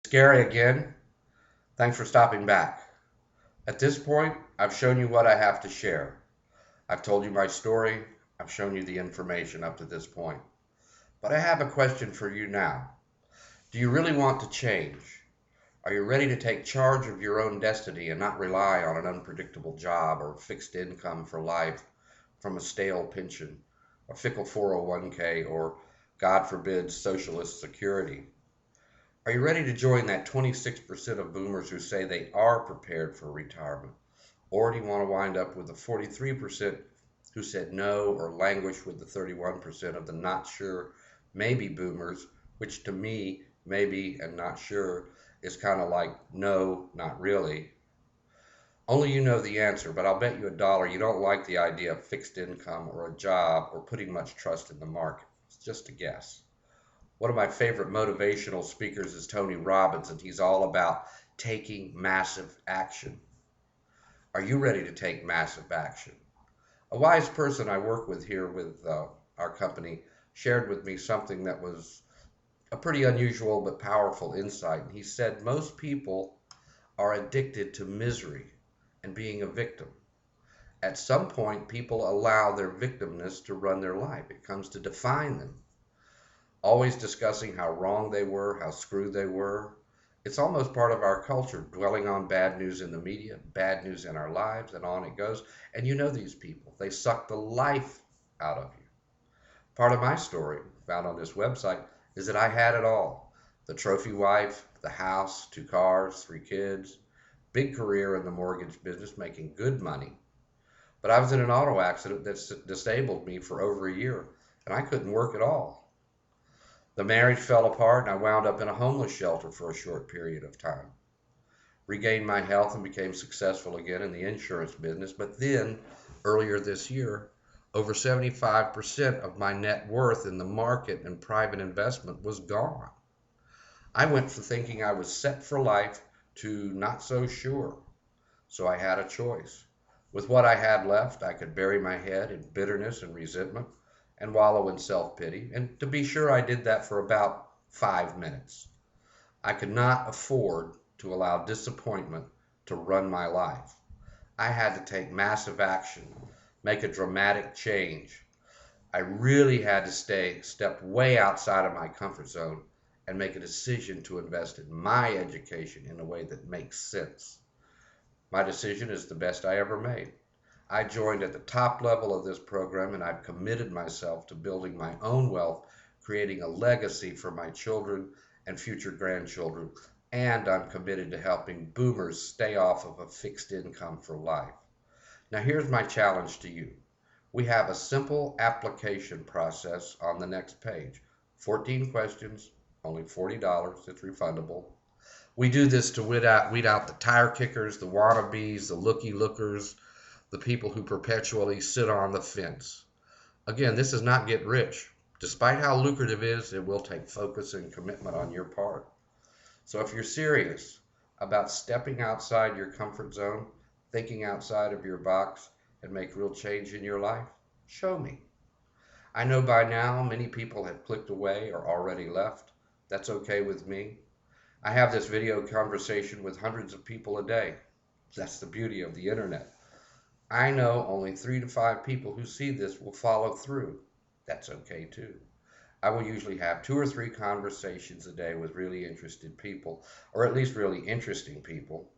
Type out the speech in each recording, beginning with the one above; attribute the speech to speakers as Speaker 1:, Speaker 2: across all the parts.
Speaker 1: Gary again. Thanks for stopping back. At this point, I've shown you what I have to share. I've told you my story. I've shown you the information up to this point. But I have a question for you now. Do you really want to change? Are you ready to take charge of your own destiny and not rely on an unpredictable job or fixed income for life from a stale pension, a fickle 401k, or, God forbid, socialist security? Are you ready to join that 26% of boomers who say they are prepared for retirement? Or do you want to wind up with the 43% who said no or languish with the 31% of the not sure, maybe boomers, which to me, maybe and not sure is kind of like no, not really. Only you know the answer, but I'll bet you $1 you don't like the idea of fixed income or a job or putting much trust in the market. It's just a guess. One of my favorite motivational speakers is Tony Robbins, and he's all about taking massive action. Are you ready to take massive action? A wise person I work with here with our company shared with me something that was a pretty unusual but powerful insight. And he said most people are addicted to misery and being a victim. At some point, people allow their victimness to run their life. It comes to define them, always discussing how wrong they were, how screwed they were. It's almost part of our culture, dwelling on bad news in the media, bad news in our lives, and on it goes. And you know these people, they suck the life out of you. Part of my story, found on this website, is that I had it all: the trophy wife, the house, 2 cars, 3 kids, big career in the mortgage business, making good money. But I was in an auto accident that disabled me for over a year, and I couldn't work at all. The marriage fell apart, and I wound up in a homeless shelter for a short period of time. Regained my health and became successful again in the insurance business. But then, earlier this year, over 75% of my net worth in the market and private investment was gone. I went from thinking I was set for life to not so sure. So I had a choice. With what I had left, I could bury my head in bitterness and resentment and wallow in self-pity. And to be sure, I did that for about 5 minutes. I could not afford to allow disappointment to run my life. I had to take massive action, make a dramatic change. I really had to step way outside of my comfort zone and make a decision to invest in my education in a way that makes sense. My decision is the best I ever made. I joined at the top level of this program, and I've committed myself to building my own wealth, creating a legacy for my children and future grandchildren, and I'm committed to helping boomers stay off of a fixed income for life. Now, here's my challenge to you. We have a simple application process on the next page. 14 questions, only $40, it's refundable. We do this to weed out the tire kickers, the wannabes, the looky-lookers, the people who perpetually sit on the fence. Again, this is not get rich. Despite how lucrative it is, it will take focus and commitment on your part. So if you're serious about stepping outside your comfort zone, thinking outside of your box, and make real change in your life, show me. I know by now many people have clicked away or already left. That's okay with me. I have this video conversation with hundreds of people a day. That's the beauty of the internet. I know only 3 to 5 people who see this will follow through. That's okay too. I will usually have 2 or 3 conversations a day with really interested people, or at least really interesting people.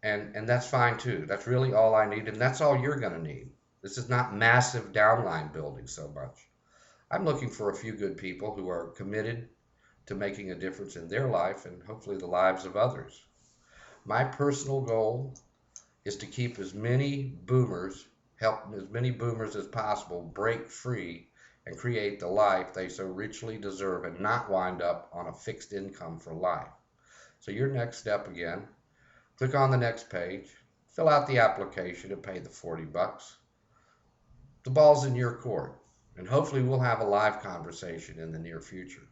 Speaker 1: And that's fine too. That's really all I need, and that's all you're going to need. This is not massive downline building so much. I'm looking for a few good people who are committed to making a difference in their life and hopefully the lives of others. My personal goal is to keep help as many boomers as possible break free and create the life they so richly deserve and not wind up on a fixed income for life. So your next step again, click on the next page, fill out the application and pay the $40. The ball's in your court, and hopefully we'll have a live conversation in the near future.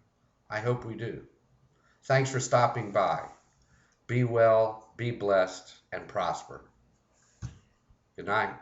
Speaker 1: I hope we do. Thanks for stopping by. Be well, be blessed, and prosper. Good night.